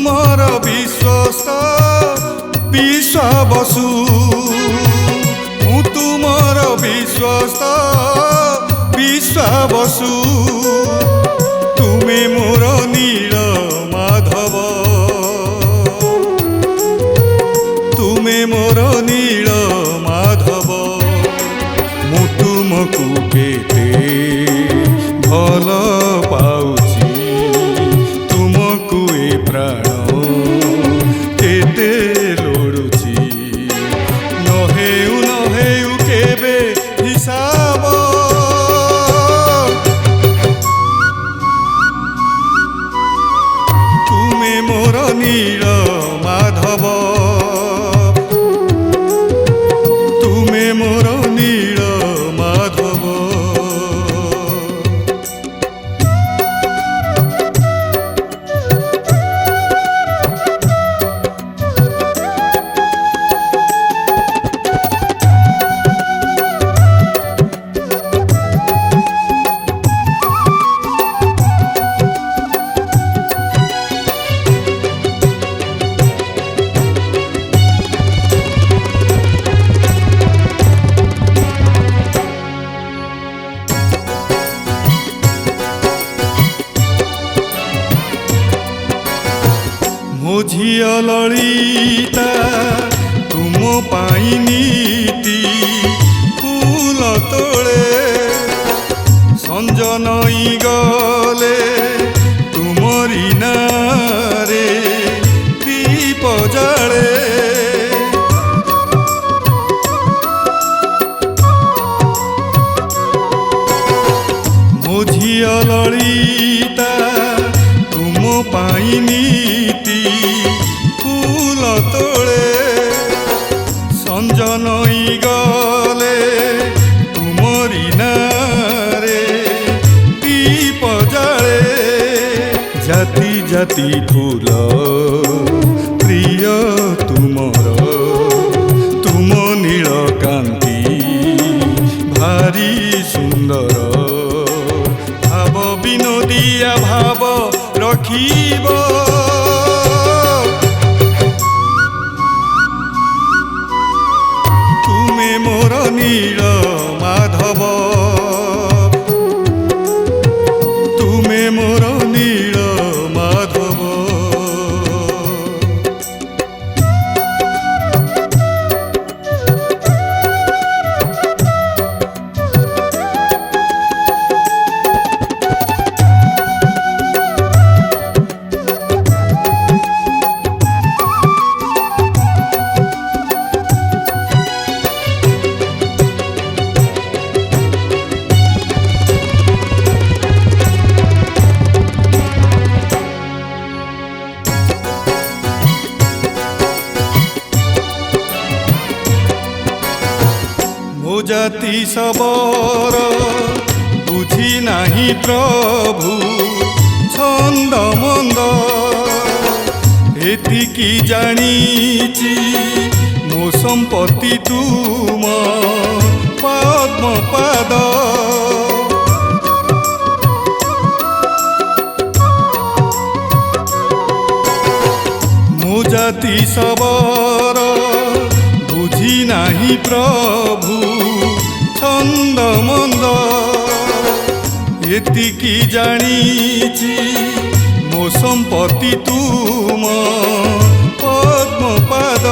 तुमर विश्वस्त विश्वावसु तुमर विश्वस्त विश्वावसु तुमे मोर नील माधव तुमे मोर नील माधव मु तुमको केते भल पाउची तुमको ए प्राण केते लोड़ुची नहेउ केबे हिसाब तुमे मोर नील माधव तुमे मोर नील माधव मो झिया ललिता तुम पाई नीति फूल तोले संज नई गले तुमरी नारे दीप जाले मो झिया ललिता तुम पाई नीति फूल तोले संज नई गले तुमरी नारे दीप जाले जाति जाति फूल प्रिय तुमर तुम नील कांति भारी सुंदर भाव विनोदिया भाव रखिब तुमे मोर नील माधव तुमे मोर नील माधव मो जाति सबर बुझी नाही प्रभु छंद मंद एतिकी जानिची मो संपत्ति तुम पद्म पाद मो जाति सबर बुझी नाही प्रभु छंद मंद एतिकी जानिची मो संपत्ति तुम पद्म पाद